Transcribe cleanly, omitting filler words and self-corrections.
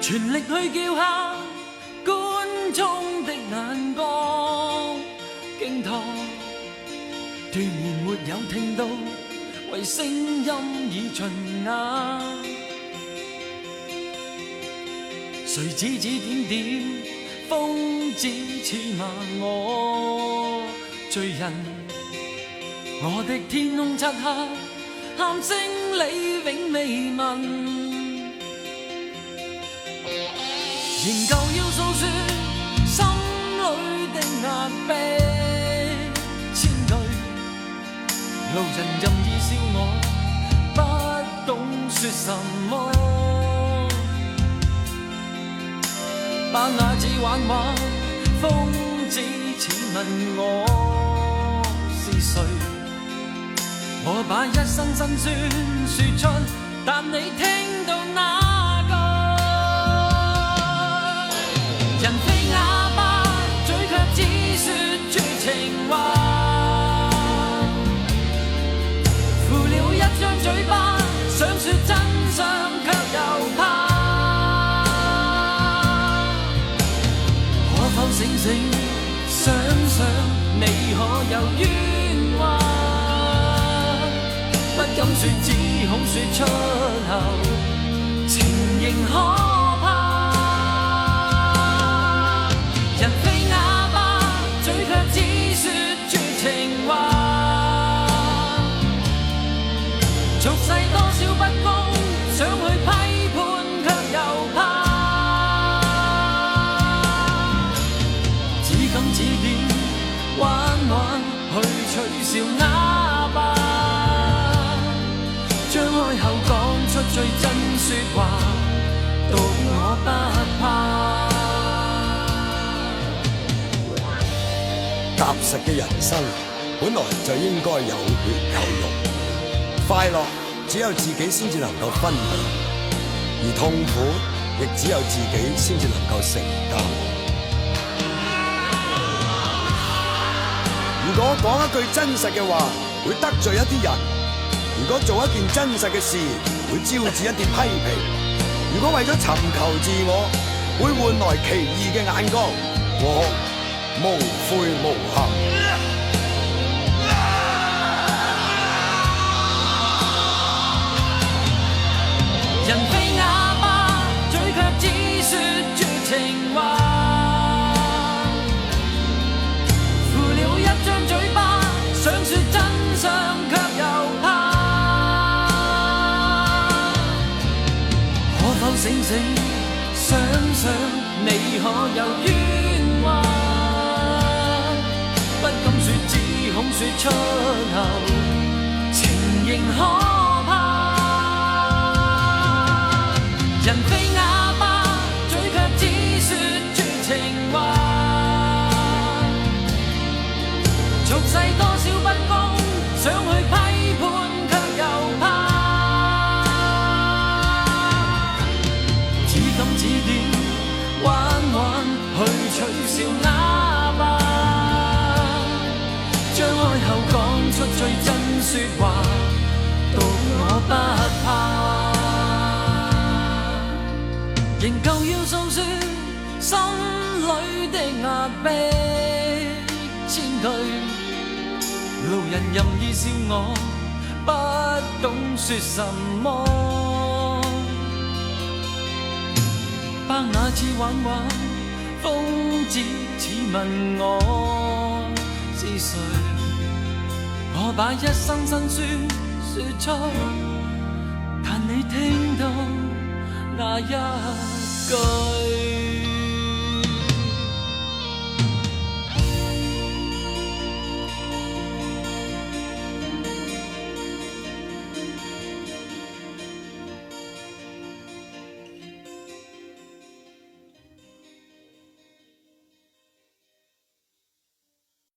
全力去叫下觀眾的眼光，驚嘆斷然沒有聽到，為聲音已盡啞。誰指指點點，風只似罵我罪人。我的天空漆黑，喊聲你永未聞。仍舊要訴說心裏的壓迫千句，路人任意笑我，不懂說什麼，把那字玩玩，風只似問我是誰，我把一生辛酸說出，但你聽到那人非啞巴，嘴卻只說絕情話，負了一張嘴巴，想說真相卻又怕。可否醒醒想想，你可有冤枉？不敢說，只恐說出口，情仍可。人非啞巴，嘴卻只說絕情話，俗世多少不公，想去批判卻又怕，只敢指點玩玩去取笑啞巴，張開口講出最真說話，獨我不怕。踏實嘅人生本來就應該有血有肉，快樂只有自己先至能夠分享，而痛苦亦只有自己先至能夠承擔。如果講一句真實嘅話，會得罪一啲人；如果做一件真實嘅事，會招致一啲批評；如果為咗尋求自我，會換來奇異嘅眼光。我無悔無憾。人非啞巴，嘴卻只說絕情話，負了一張嘴巴，想說真相卻又怕。可否醒醒想想，你可有冤枉？不敢說，只恐說出口，情仍可怕。人非啞巴，嘴卻只說絕情話，俗世多少不公，想去批判卻又怕，只敢指點玩玩去取笑啞巴，張開口講出最真說話，獨我不怕。仍舊要訴說心裏的壓迫千句，路人任意笑我，不懂說什麼，把那次玩玩，瘋子似問我是誰，我把一生辛酸說出，但你聽到那一句。